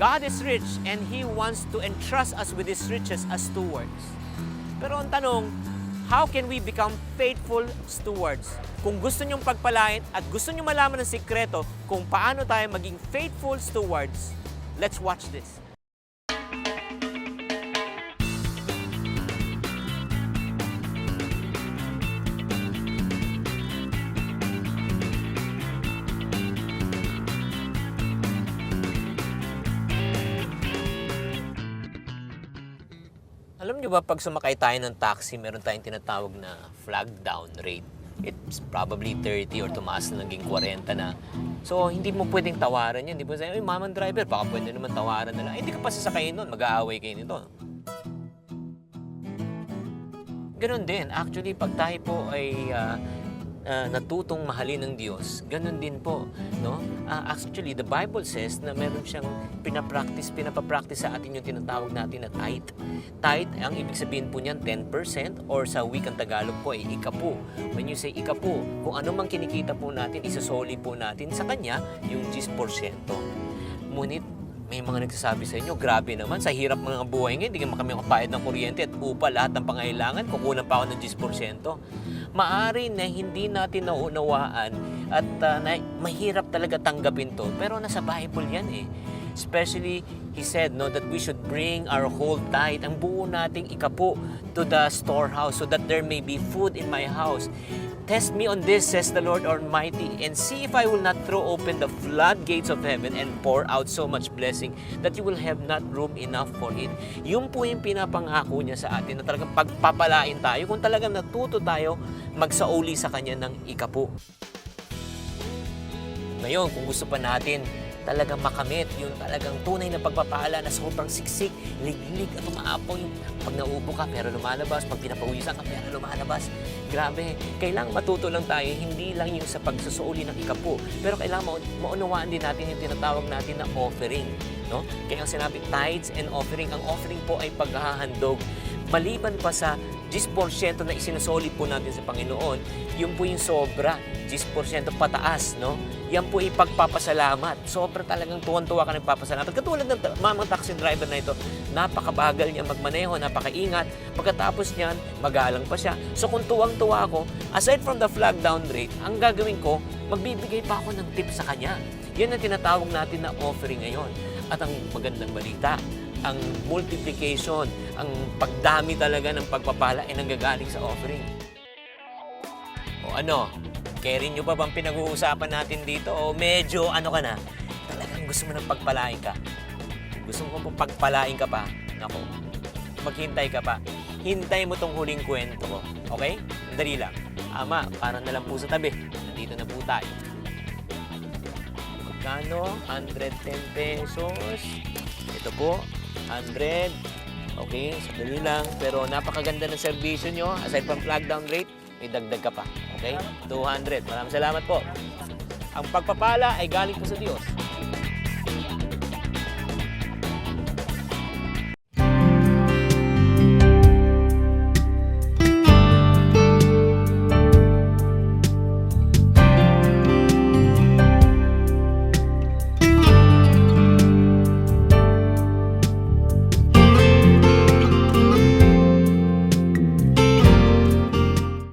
God is rich and He wants to entrust us with His riches as stewards. Pero ang tanong, how can we become faithful stewards? Kung gusto nyong pagpalain at gusto nyong malaman ng sikreto kung paano tayo maging faithful stewards, let's watch this. Alam nyo ba, pag sumakay tayo ng taxi, meron tayong tinatawag na flag down rate. It's probably 30 or tumaas na naging 40 na. So, hindi mo pwedeng tawaran yan. Hindi mo sabihin, mamang driver, baka pwede naman tawaran na lang. Hindi ka pa sasakayin nun, mag-aaway kayo nito. Ganon din. Actually, pag tayo po ay natutong mahalin ng Diyos, ganun din po, no? Actually, the Bible says na meron siyang pinapapractice sa atin yung tinatawag natin na tithe. Tithe, ang ibig sabihin po niyan, 10% or sa wikang Tagalog po ay ikapu. When you say ikapu, kung ano mang kinikita po natin, isasoli po natin sa Kanya yung 10%. Ngunit, may mga nagsasabi sa inyo, grabe naman, sa hirap mga buhay ngayon, hindi kami makapayad ng kuryente at upa, lahat ng pangailangan, kukunan pa ako ng 10%. Maari na hindi natin naunawaan at mahirap talaga tanggapin to. Pero nasa Bible yan eh. Especially, He said no, that we should bring our whole tithe, ang buo nating ikapu, to the storehouse so that there may be food in my house. Test me on this, says the Lord Almighty, and see if I will not throw open the floodgates of heaven and pour out so much blessing that you will have not room enough for it. Yun po yung pinapangako niya sa atin na talagang pagpapalain tayo kung talagang natuto tayo magsauli sa Kanya ng ikapu. Ngayon, kung gusto pa natin talagang makamit yung talagang tunay na pagpapala na sobrang siksik, liglig at umaapaw yung pag nauupo ka pero lumalabas, pag pinapawisan ka pero lumalabas. Grabe, kailangan matuto lang tayo, hindi lang yung sa pagsusuuli ng ikapu, pero kailangan maunawaan din natin yung tinatawag natin na offering. No? Kaya ang sinabi, tithes and offering, ang offering po ay paghahandog. Maliban pa sa 10% na isinasoli po natin sa Panginoon, yun po yung sobra, 10% pataas, no? Yan po ipagpapasalamat. Sobra talagang tuwan-tuwa ka nagpapasalamat. Katulad ng mamang taxi driver na ito, napakabagal niya magmaneho, napakaingat. Pagkatapos niyan, magalang pa siya. So kung tuwang-tuwa ako, aside from the flag down rate, ang gagawin ko, magbibigay pa ako ng tip sa kanya. Yan ang tinatawag natin na offering ngayon. At ang magandang balita, ang multiplication, ang pagdami talaga ng pagpapala ay nanggagaling sa offering. O ano, carry nyo pa bang pinag-uusapan natin dito? O medyo ano ka na? Talagang gusto mo nang pagpalain ka? Gusto mo pang pagpalain ka pa? Naku, maghintay ka pa. Hintay mo tong huling kwento ko. Okay? Dali lang. Ama, parang na lang po sa tabi. Nandito na po tayo. Magkano? 110 pesos. Ito po. 100. Okay, sadali lang. Pero napakaganda ng servisyo nyo. Aside from flag down rate, may dagdag ka pa. Okay? 200. Maraming salamat po. Ang pagpapala ay galing po sa Diyos.